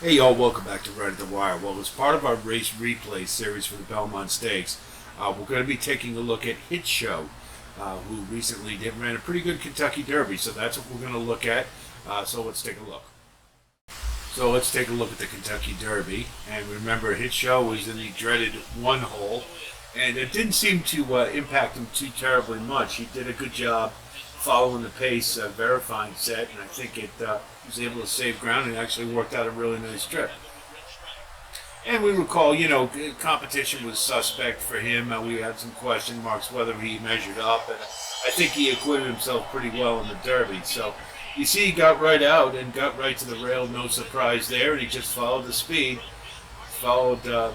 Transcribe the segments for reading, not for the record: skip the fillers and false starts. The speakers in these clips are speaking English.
Hey y'all, welcome back to Right at the Wire. Well, as part of our race replay series for the Belmont Stakes, we're going to be taking a look at Hit Show, who recently ran a pretty good Kentucky Derby. So that's what we're going to look at. So let's take a look. So let's take a look at the Kentucky Derby. And remember, Hit Show was in the dreaded one hole, and it didn't seem to impact him too terribly much. He did a good job following the pace, verifying set, and I think it was able to save ground and actually worked out a really nice trip. And we recall, competition was suspect for him. We had some question marks whether he measured up, and I think he acquitted himself pretty well in the Derby. So you see, he got right out and got right to the rail, no surprise there, and he just followed the speed, followed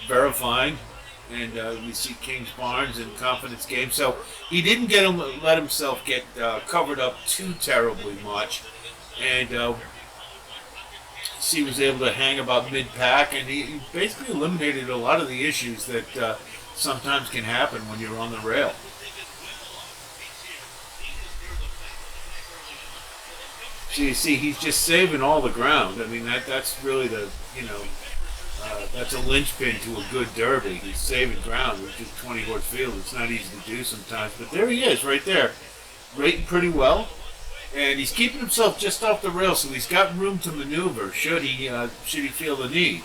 verifying. And we see King's Barnes and Confidence Game. So he didn't let himself get covered up too terribly much. And he was able to hang about mid-pack. And he basically eliminated a lot of the issues that sometimes can happen when you're on the rail. So you see, he's just saving all the ground. I mean, that's really that's a linchpin to a good Derby. He's saving ground with just 20-horse field. It's not easy to do sometimes, but there he is, right there, rating pretty well, and he's keeping himself just off the rail, so he's got room to maneuver should he feel the need.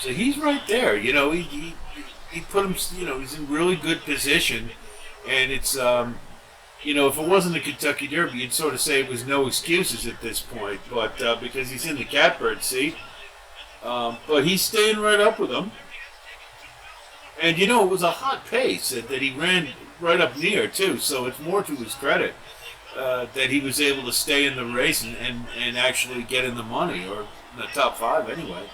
So he's right there, he put him, he's in really good position, and it's, if it wasn't the Kentucky Derby, you'd sort of say it was no excuses at this point, but because he's in the catbird seat, but he's staying right up with him, and it was a hot pace that he ran right up near too, so it's more to his credit that he was able to stay in the race and actually get in the money, or in the top five anyway.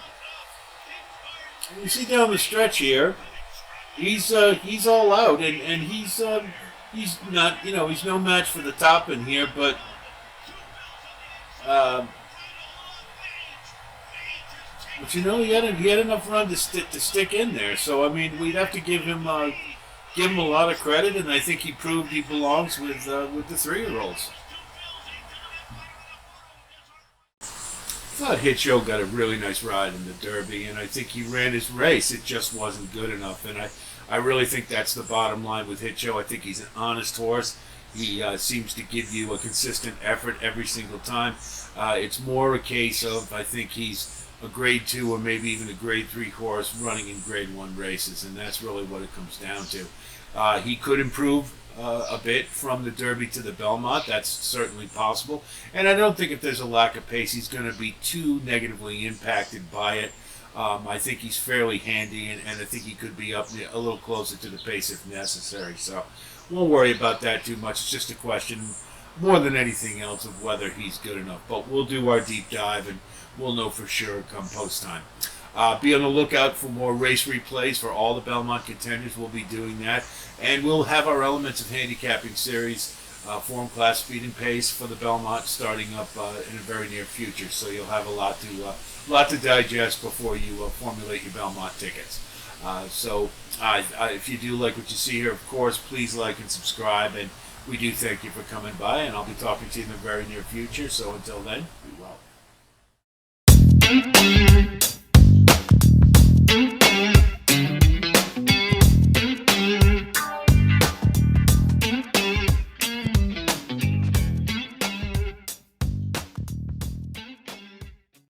You see down the stretch here, he's all out, and he's not, he's no match for the top in here, but he had enough run to stick in there. So I mean, we'd have to give him a lot of credit, and I think he proved he belongs with the 3-year-olds. I thought Hit Show got a really nice ride in the Derby, and I think he ran his race. It just wasn't good enough, and I really think that's the bottom line with Hit Show. I think he's an honest horse. He seems to give you a consistent effort every single time. It's more a case of, I think he's a grade 2 or maybe even a grade 3 horse running in grade 1 races, and that's really what it comes down to. He could improve a bit from the Derby to the Belmont. That's certainly possible. And I don't think if there's a lack of pace, he's going to be too negatively impacted by it. I think he's fairly handy, and I think he could be up a little closer to the pace if necessary. So won't worry about that too much. It's just a question, more than anything else, of whether he's good enough. But we'll do our deep dive, and we'll know for sure come post time. Be on the lookout for more race replays for all the Belmont contenders. We'll be doing that. And we'll have our Elements of Handicapping series, form, class, speed, and pace for the Belmont starting up in a very near future. So you'll have a lot to digest before you formulate your Belmont tickets. If you do like what you see here, of course, please like and subscribe. And we do thank you for coming by. And I'll be talking to you in the very near future. So until then, be well.